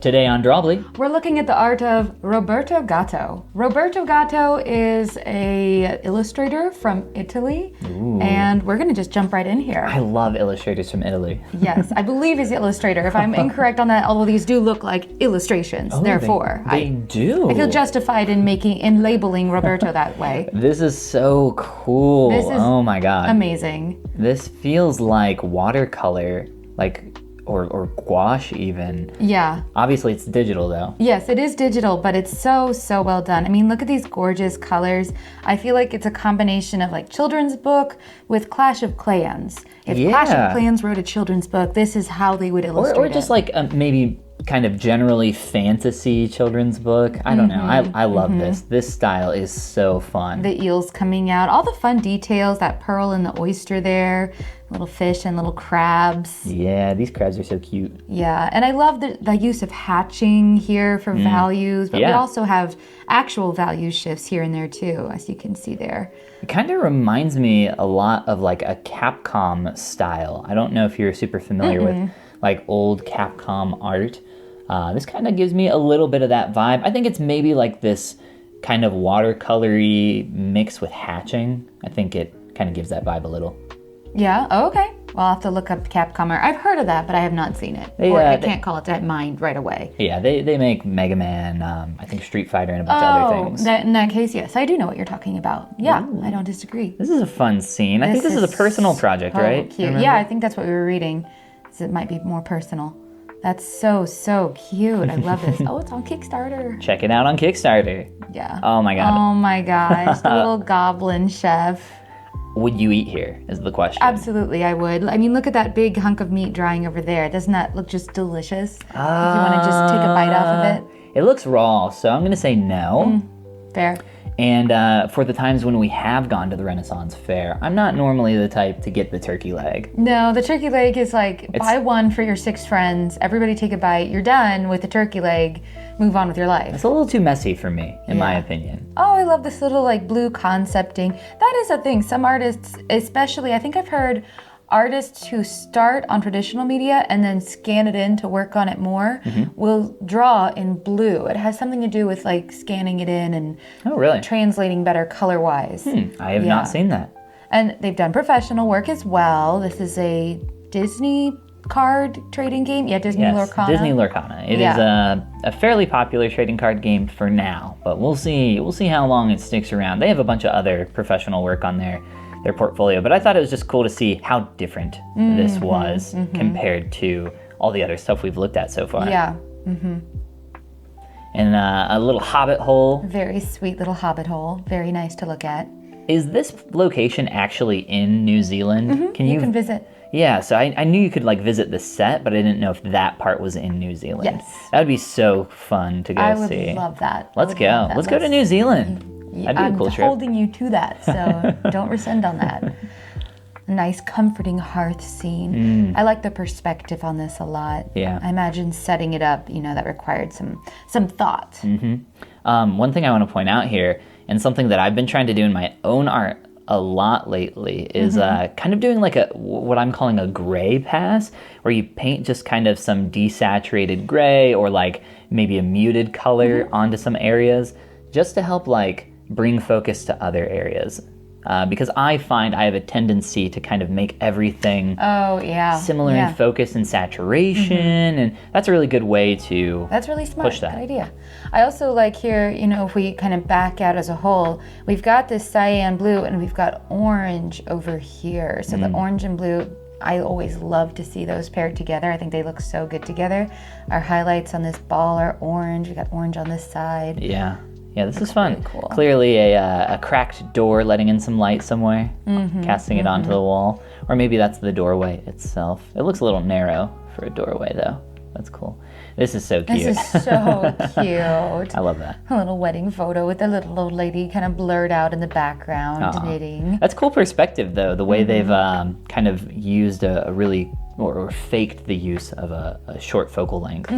Today on Drawbli, we're looking at the art of Roberto Gatto. Roberto Gatto is a illustrator from Italy, and we're gonna just jump right in here. I love illustrators from Italy. Yes, I believe he's the illustrator. If I'm incorrect on that, although these do look like illustrations, therefore they do. I feel justified in labeling Roberto that way. This is so cool. This is oh my god. Amazing. This feels like watercolor, or gouache even. Yeah. Obviously it's digital though. Yes, it is digital, but it's so well done. I mean, look at these gorgeous colors. I feel like it's a combination of like children's book with Clash of Clans. If Clash of Clans wrote a children's book, this is how they would illustrate it. Or just like maybe kind of generally fantasy children's book. I don't know. I love this. This style is so fun. The eels coming out, all the fun details, that pearl and the oyster there, little fish and little crabs. Yeah, these crabs are so cute. Yeah, and I love the use of hatching here for values, but we also have actual value shifts here and there too, as you can see there. It kind of reminds me a lot of like a Capcom style. I don't know if you're super familiar with like old Capcom art. This kind of gives me a little bit of that vibe. I think it's maybe like this kind of watercolory mix with hatching. I think it kind of gives that vibe a little. Yeah, okay. Well, I'll have to look up Capcom art. I've heard of that, but I have not seen it. I can't call it to mind right away. Yeah, they make Mega Man, I think Street Fighter, and a bunch of other things. In that case, yes, I do know what you're talking about. Yeah, I don't disagree. This is a fun scene. I think this is a personal project, right? Cute. Yeah, I think that's what we were reading. So it might be more personal. That's so cute. I love this. Oh, it's on Kickstarter. Check it out on Kickstarter. Yeah. Oh my god. Oh my gosh, the little goblin chef. Would you eat here is the question. Absolutely, I would. I mean, look at that big hunk of meat drying over there. Doesn't that look just delicious? If you want to just take a bite off of it. It looks raw, so I'm going to say no. Fair. And for the times when we have gone to the Renaissance Fair, I'm not normally the type to get the turkey leg. No, the turkey leg is like, buy one for your 6 friends, everybody take a bite, you're done with the turkey leg, move on with your life. It's a little too messy for me, in my opinion. Oh, I love this little like blue concepting. That is a thing. Some artists, especially, I think I've heard artists who start on traditional media and then scan it in to work on it more will draw in blue. It has something to do with like scanning it in and translating better color-wise. I have not seen that. And they've done professional work as well. This is a Disney card trading game. Yeah, Disney Lorcana. Disney Lorcana. It is a fairly popular trading card game for now, but we'll see how long it sticks around. They have a bunch of other professional work on their portfolio, but I thought it was just cool to see how different this was compared to all the other stuff we've looked at so far. Yeah. And a little hobbit hole. Very sweet little hobbit hole. Very nice to look at. Is this location actually in New Zealand? You can visit. Yeah, so I knew you could like visit the set, but I didn't know if that part was in New Zealand. Yes. That would be so fun to go see. I would love that. Let's go. Let's go to New Zealand. That'd be a cool trip. I'm holding you to that, so don't rescind on that. A nice, comforting hearth scene. I like the perspective on this a lot. Yeah. I imagine setting it up, that required some thought. One thing I want to point out here, and something that I've been trying to do in my own art a lot lately, is kind of doing like what I'm calling a gray pass, where you paint just kind of some desaturated gray or like maybe a muted color onto some areas, just to help like bring focus to other areas. Because I find I have a tendency to kind of make everything similar in focus and saturation, and that's a really good way to That's really smart. Push that. Good idea. I also like here, if we kind of back out as a whole, we've got this cyan blue and we've got orange over here. So the orange and blue, I always love to see those paired together. I think they look so good together. Our highlights on this ball are orange. We got orange on this side. Yeah, this is fun. Really cool. Clearly a cracked door letting in some light somewhere, casting it onto the wall. Or maybe that's the doorway itself. It looks a little narrow for a doorway though. That's cool. This is so cute. This is so cute. I love that. A little wedding photo with the little old lady kind of blurred out in the background knitting. That's cool perspective though, the way they've kind of used a really, or faked the use of a short focal length.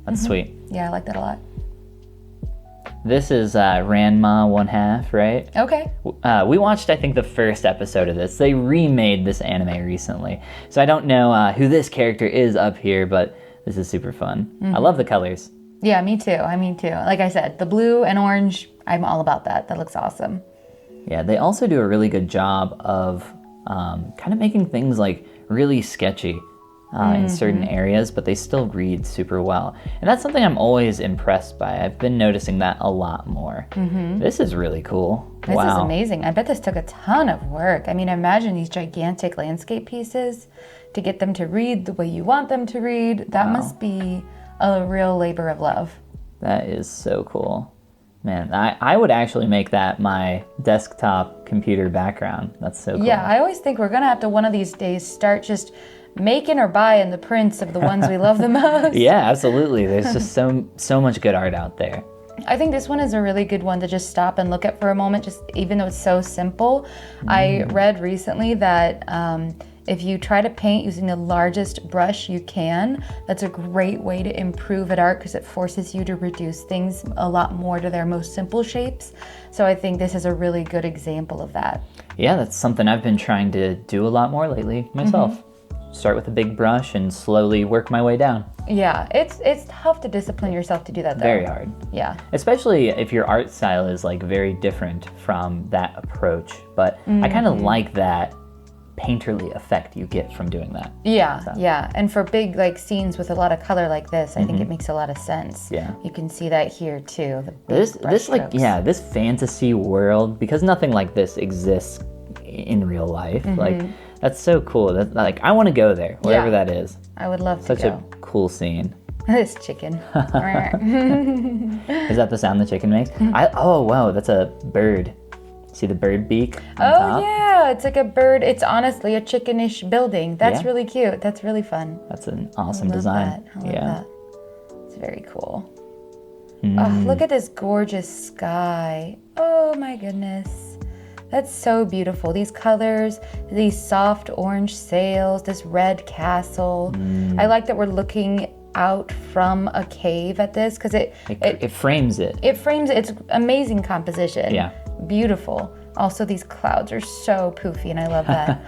That's sweet. Yeah, I like that a lot. This is Ranma 1/2, right? Okay. We watched, I think, the first episode of this. They remade this anime recently. So I don't know who this character is up here, but This is super fun. I love the colors. Yeah, me too. Like I said, the blue and orange, I'm all about that. That looks awesome. Yeah, they also do a really good job of kind of making things like really sketchy in certain areas, but they still read super well. And that's something I'm always impressed by. I've been noticing that a lot more. This is really cool. This is amazing. I bet this took a ton of work. I mean, imagine these gigantic landscape pieces to get them to read the way you want them to read. That must be a real labor of love. That is so cool. Man, I would actually make that my desktop computer background. That's so cool. Yeah, I always think we're going to have to one of these days start just making or buying the prints of the ones we love the most. Yeah, absolutely. There's just so much good art out there. I think this one is a really good one to just stop and look at for a moment, just even though it's so simple. I read recently that if you try to paint using the largest brush you can, that's a great way to improve at art because it forces you to reduce things a lot more to their most simple shapes. So I think this is a really good example of that. Yeah, that's something I've been trying to do a lot more lately myself. Start with a big brush and slowly work my way down. Yeah, it's tough to discipline yourself to do that though. Very hard. Yeah. Especially if your art style is like very different from that approach. But I kind of like that painterly effect you get from doing that. Yeah, yeah. And for big like scenes with a lot of color like this, I think it makes a lot of sense. Yeah. You can see that here too. The This like brushstrokes. this fantasy world, because nothing like this exists in real life. Like that's so cool. That like I want to go there, wherever that is. I would love Such to go. a cool scene. This chicken. Is that the sound the chicken makes? Oh wow, that's a bird. See the bird beak on top? Yeah, it's like a bird. It's honestly a chickenish building. That's Yeah. really cute. That's really fun. That's an awesome I love design. that. I love Yeah. that. It's very cool. Oh, look at this gorgeous sky. Oh my goodness. That's so beautiful. These colors, these soft orange sails, this red castle. I like that we're looking out from a cave at this because it frames it. it frames it. It's amazing composition. Yeah. Beautiful. Also, these clouds are so poofy, and I love that.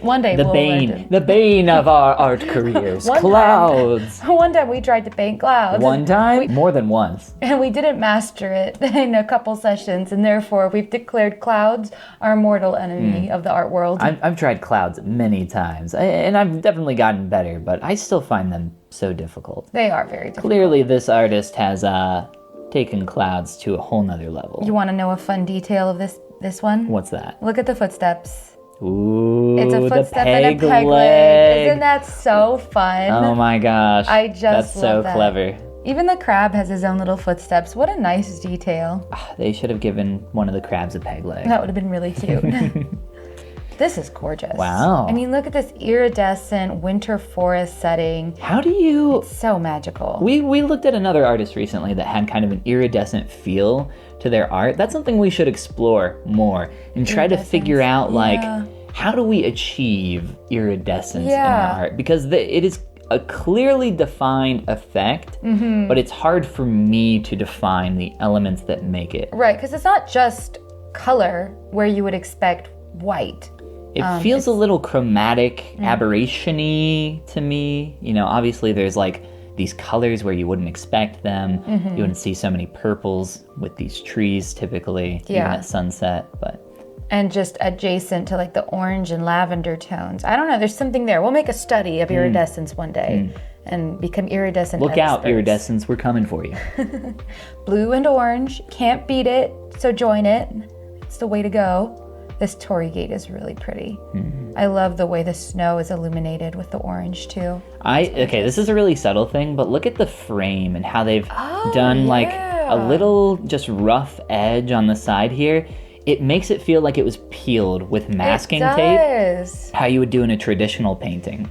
One day The we'll learn to- the bane of our art careers. One time- Clouds. One time we tried to paint clouds. One time? More than once. And we didn't master it in a couple sessions, and therefore we've declared clouds our mortal enemy of the art world. I've tried clouds many times, and I've definitely gotten better, but I still find them so difficult. They are very difficult. Clearly, this artist has taken clouds to a whole nother level. You want to know a fun detail of this one? What's that? Look at the footsteps. Ooh, It's a the footstep and a peg leg. leg. Isn't that so fun? Oh my gosh. I just That's so love that. clever. Even the crab has his own little footsteps. What a nice detail. They should have given one of the crabs a peg leg. That would have been really cute. This is gorgeous. Wow. I mean, look at this iridescent winter forest setting. How do you... So magical. We looked at another artist recently that had kind of an iridescent feel to their art. That's something we should explore more and try to figure out, like, how do we achieve iridescence in our art? Because it is a clearly defined effect, but it's hard for me to define the elements that make it. Right, because it's not just color where you would expect white. It feels a little chromatic, aberration-y to me. You know, obviously there's like these colors where you wouldn't expect them. You wouldn't see so many purples with these trees typically, even at sunset, but... And just adjacent to like the orange and lavender tones. I don't know, there's something there. We'll make a study of iridescence one day and become iridescent Look out, experts. iridescence, we're coming for you. Blue and orange, can't beat it, so join it. It's the way to go. This Torii Gate is really pretty. I love the way the snow is illuminated with the orange too. Okay, this is a really subtle thing, but look at the frame and how they've done like a little just rough edge on the side here. It makes it feel like it was peeled with masking tape. How you would do in a traditional painting.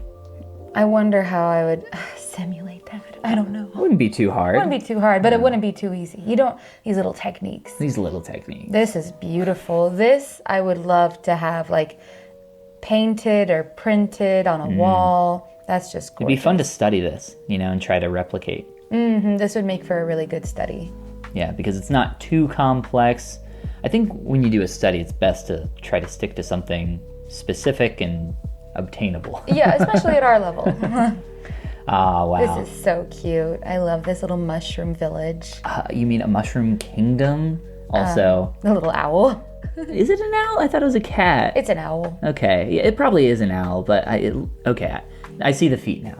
I wonder how I would simulate that. I don't know. It wouldn't be too hard. It wouldn't be too hard, but it wouldn't be too easy. These little techniques. These little techniques. This is beautiful. This I would love to have like painted or printed on a wall. That's just gorgeous. It'd be fun to study this, you know, and try to replicate. This would make for a really good study. Yeah, because it's not too complex. I think when you do a study, it's best to try to stick to something specific and obtainable. Yeah, especially at our level. Oh, wow. This is so cute. I love this little mushroom village. You mean a mushroom kingdom? Also, The little owl. is it an owl? I thought it was a cat. It's an owl. Okay, yeah, it probably is an owl, but okay. I see the feet now.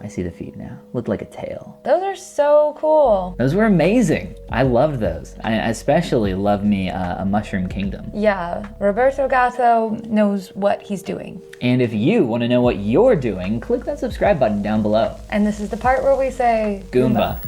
Looked like a tail. Those are so cool. Those were amazing. I loved those. I especially love me a mushroom kingdom. Yeah, Roberto Gatto knows what he's doing. And if you want to know what you're doing, click that subscribe button down below. And this is the part where we say Goomba.